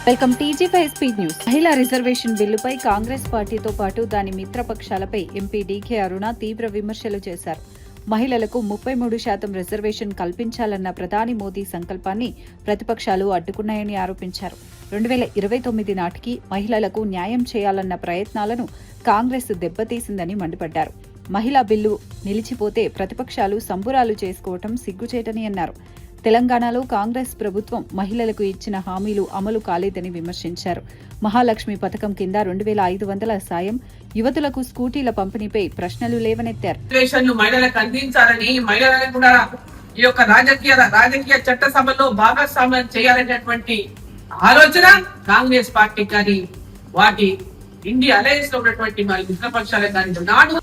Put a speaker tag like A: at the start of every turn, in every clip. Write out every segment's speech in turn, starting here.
A: Welcome TG five speed news. మహిళా reservation బిల్లుపై కాంగ్రెస్ పార్టీతో పాటు దాని మిత్రపక్షాలపై ఎంపీ డీకే అరుణ తీవ్ర విమర్శలు చేశారు. మహిళలకు 33% రిజర్వేషన్ కల్పించాలన్న ప్రధాని మోదీ సంకల్పాన్ని ప్రతిపక్షాలు అడ్డుకున్నాయని ఆరోపించారు. 2029 నాటికి మహిళలకు న్యాయం చేయాలన్న ప్రయత్నాలను కాంగ్రెస్ దెబ్బతీసిందని మండిపడ్డారు. మహిళా బిల్లు నిలిచిపోతే ప్రతిపక్షాలు సంబురాలు చేసుకోవటం సిగ్గుచేటని అన్నారు. తెలంగాణలో కాంగ్రెస్ ప్రభుత్వం మహిళలకు ఇచ్చిన హామీలు అమలు కాలేదని విమర్శించారు. మహాలక్ష్మి పథకం కింద 2500 సాయం, యువతులకు స్కూటీల పంపిణీపై ప్రశ్నలు లేవనెత్తారు.
B: మహిళలకు అందించాలని, మహిళలకు కూడా ఈ యొక్క రాజకీయ చట్టసభలో భాగస్వామ్యం చేయాలనేటువంటి ఆలోచన కాంగ్రెస్ పార్టీ కానీ వాటి ఇండియా అలయన్స్ లో ఉన్నటువంటి మిత్రపక్షాలకు కానీ నాడు.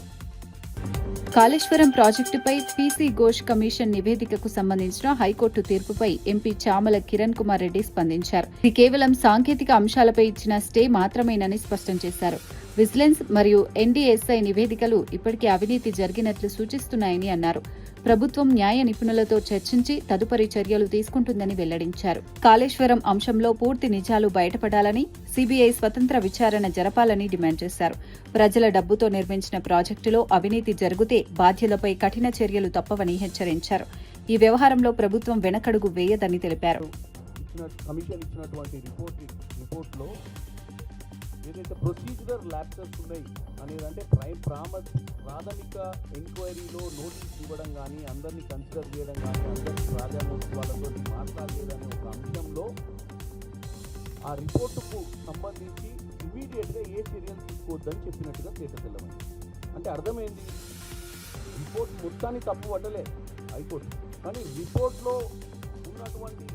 A: కాళేశ్వరం ప్రాజెక్టుపై పీసీ ఘోష్ కమిషన్ నివేదికకు సంబంధించిన హైకోర్టు తీర్పుపై ఎంపీ చామల కిరణ్ కుమార్ రెడ్డి స్పందించారు. ఇది కేవలం సాంకేతిక అంశాలపై ఇచ్చిన స్టే మాత్రమేనని స్పష్టం చేశారు. విజిలెన్స్ మరియు ఎన్డీఎస్ఐ నివేదికలు ఇప్పటికే అవినీతి జరిగినట్లు సూచిస్తున్నాయని అన్నారు. ప్రభుత్వం న్యాయ నిపుణులతో చర్చించి తదుపరి చర్యలు తీసుకుంటుందని వెల్లడించారు. కాళేశ్వరం అంశంలో పూర్తి నిజాలు బయటపడాలని, సీబీఐ స్వతంత్ర విచారణ జరపాలని డిమాండ్ చేశారు. ప్రజల డబ్బుతో నిర్మించిన ప్రాజెక్టులో అవినీతి జరిగితే బాధ్యులపై కఠిన చర్యలు తప్పవని హెచ్చరించారు. ఈ వ్యవహారంలో ప్రభుత్వం వెనకడుగు వేయదని తెలిపారు.
C: ఏదైతే ప్రొసీజరల్ ల్యాప్సెస్ ఉన్నాయి అనేదంటే ప్రాథమిక ఎంక్వైరీలో నోటీస్ ఇవ్వడం కానీ, అందరినీ కన్సిడర్ చేయడం కానీ, అందరినీ ప్రాధాన్యతలతో మాట్లాడలేదనే ఒక అంశంలో ఆ రిపోర్టుకు సంబంధించి ఇమీడియట్గా ఏ చర్యలు తీసుకోవద్దని చెప్పినట్టుగా తేటతెల్లమైంది. అంటే అర్థమైంది, రిపోర్ట్ మొత్తాన్ని తప్పు పట్టలే హైకోర్టు, కానీ రిపోర్ట్లో ఉన్నటువంటి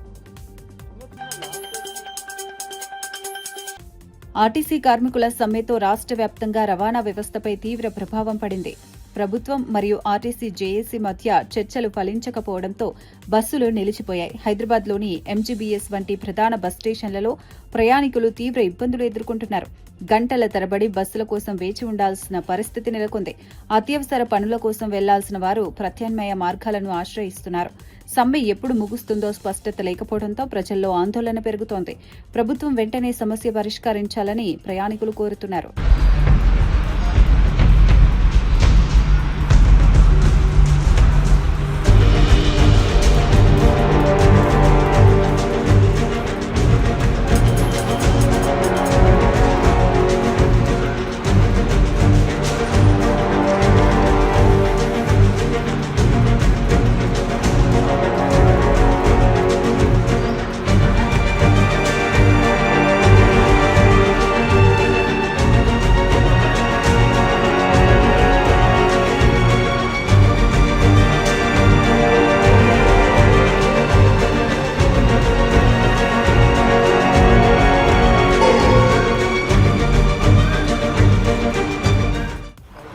A: ఆర్టీసీ కార్మికుల సమ్మెతో రాష్ట్ర వ్యాప్తంగా రవాణా వ్యవస్థపై తీవ్ర ప్రభావం పడింది. ప్రభుత్వం మరియు ఆర్టీసీ జేఏసీ మధ్య చర్చలు ఫలించకపోవడంతో బస్సులు నిలిచిపోయాయి. హైదరాబాద్లోని ఎంజీబీఎస్ వంటి ప్రధాన బస్ స్టేషన్లలో ప్రయాణికులు తీవ్ర ఇబ్బందులు ఎదుర్కొంటున్నారు. గంటల తరబడి బస్సుల కోసం వేచి ఉండాల్సిన పరిస్థితి నెలకొంది. అత్యవసర పనుల కోసం వెళ్లాల్సిన వారు ప్రత్యామ్నాయ మార్గాలను ఆశ్రయిస్తున్నారు. సమ్మె ఎప్పుడు ముగుస్తుందో స్పష్టత లేకపోవడంతో ప్రజల్లో ఆందోళన పెరుగుతోంది. ప్రభుత్వం వెంటనే సమస్య పరిష్కరించాలని ప్రయాణికులు కోరుతున్నారు.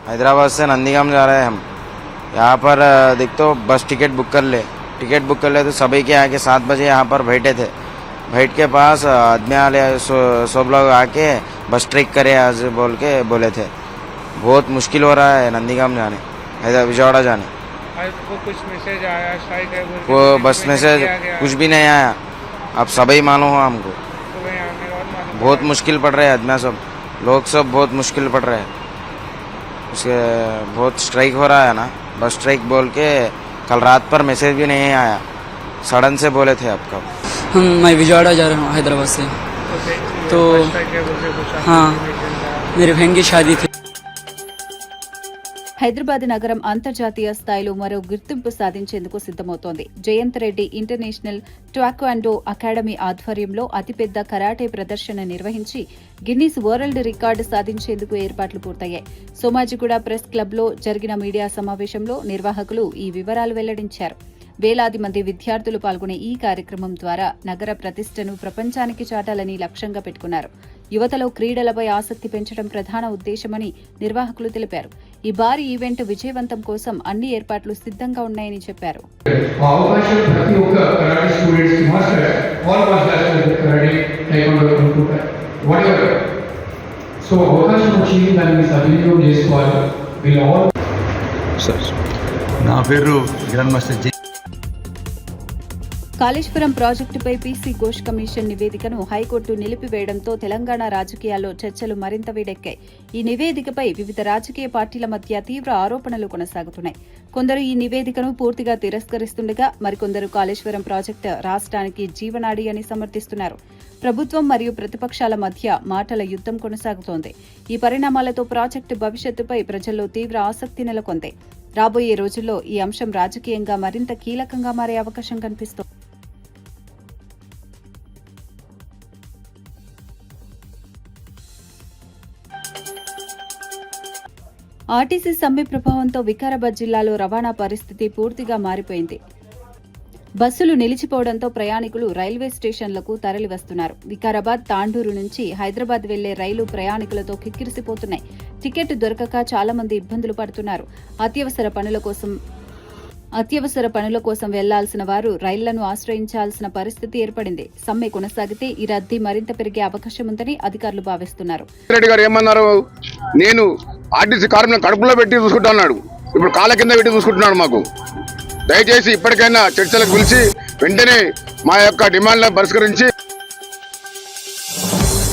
D: हैदराबाद से नंदीगाम जा रहे हैं हम। यहाँ पर देख तो बस टिकट बुक कर ले तो सभी के आके 7 बजे यहाँ पर बैठे थे। बैठ के पास आदमी वाले सब लोग आके बस ट्रिक करे आज बोल के बोले थे। बहुत मुश्किल हो रहा है नंदीगाम जाने, विजयवाड़ा जाने।
E: आपको कुछ मैसेज आया स्ट्राइक है?
D: वो बस मैसेज कुछ भी नहीं आया। अब सभी मालूम हो हमको, बहुत मुश्किल पड़ रहे हैं आदमी सब, लोग सब बहुत मुश्किल पड़ रहे हैं। उसके बहुत स्ट्राइक हो रहा है ना, बस स्ट्राइक बोल के कल रात पर मैसेज भी नहीं आया, सडन से बोले थे आपका।
F: मैं विजयवाड़ा जा रहा हूँ हैदराबाद से, तो हाँ मेरी बहन की शादी थी।
A: హైదరాబాద్ నగరం అంతర్జాతీయ స్థాయిలో మరో గుర్తింపు సాధించేందుకు సిద్దమవుతోంది. జయంత్ రెడ్డి ఇంటర్నేషనల్ ట్వాక్వాండో అకాడమీ ఆధ్వర్యంలో అతిపెద్ద కరాటే ప్రదర్శన నిర్వహించి గిన్నీస్ వరల్డ్ రికార్డు సాధించేందుకు ఏర్పాట్లు పూర్తయ్యాయి. సోమాజిగూడ ప్రెస్ క్లబ్లో జరిగిన మీడియా సమావేశంలో నిర్వాహకులు ఈ వివరాలు వెల్లడించారు. వేలాది మంది విద్యార్థులు పాల్గొనే ఈ కార్యక్రమం ద్వారా నగర ప్రతిష్టను ప్రపంచానికి చాటాలని లక్ష్యంగా పెట్టుకున్నారు. యువతలో క్రీడలపై ఆసక్తి పెంచడం ప్రధాన ఉద్దేశమని నిర్వాహకులు తెలిపారు. ఈ భారీ ఈవెంట్ విజయవంతం కోసం అన్ని ఏర్పాట్లు సిద్ధంగా ఉన్నాయని చెప్పారు.
G: నా పేరు గ్రాండ్ మాస్టర్
A: కాళేశ్వరం ప్రాజెక్టుపై పీసీ ఘోష్ కమిషన్ నివేదికను హైకోర్టు నిలిపివేయడంతో తెలంగాణ రాజకీయాల్లో చర్చలు మరింత వేడెక్కాయి. ఈ నివేదికపై వివిధ రాజకీయ పార్టీల మధ్య తీవ్ర ఆరోపణలు కొనసాగుతున్నాయి. కొందరు ఈ నివేదికను పూర్తిగా తిరస్కరిస్తుండగా మరికొందరు కాళేశ్వరం ప్రాజెక్టు రాష్ట్రానికి జీవనాడి అని సమర్థిస్తున్నారు. ప్రభుత్వం మరియు ప్రతిపక్షాల మధ్య మాటల యుద్ధం కొనసాగుతోంది. ఈ పరిణామాలతో ప్రాజెక్టు భవిష్యత్తుపై ప్రజల్లో తీవ్ర ఆసక్తి నెలకొంది. రాబోయే రోజుల్లో ఈ అంశం రాజకీయంగా మరింత కీలకంగా మారే అవకాశం కనిపిస్తోంది. ఆర్టీసీ సమ్మె ప్రభావంతో వికారాబాద్ జిల్లాలో రవాణా పరిస్థితి పూర్తిగా మారిపోయింది. బస్సులు నిలిచిపోవడంతో ప్రయాణికులు రైల్వే స్టేషన్లకు తరలివస్తున్నారు. వికారాబాద్, తాండూరు నుంచి హైదరాబాద్ వెళ్లే రైలు ప్రయాణికులతో కిక్కిరిసిపోతున్నాయి. టికెట్ దొరకక చాలా మంది ఇబ్బందులు పడుతున్నారు. అత్యవసర పనుల కోసం వెళ్లాల్సిన వారు రైళ్లను ఆశ్రయించాల్సిన పరిస్థితి ఏర్పడింది. సమ్మె కొనసాగితే ఈ రద్దీ మరింత పెరిగే అవకాశం ఉందని అధికారులు భావిస్తున్నారు.
G: రెడ్డి గారు ఏమన్నారు, నేను ఆర్టీసీ కార్మికులను కడుపులో పెట్టి చూసుకుంటున్నాడు, ఇప్పుడు కాళ్ళ కింద పెట్టి చూసుకుంటున్నాడు. మాకు దయచేసి ఇప్పటికైనా చర్చలకు పిలిచి వెంటనే మా యొక్క డిమాండ్లను పరిష్కరించి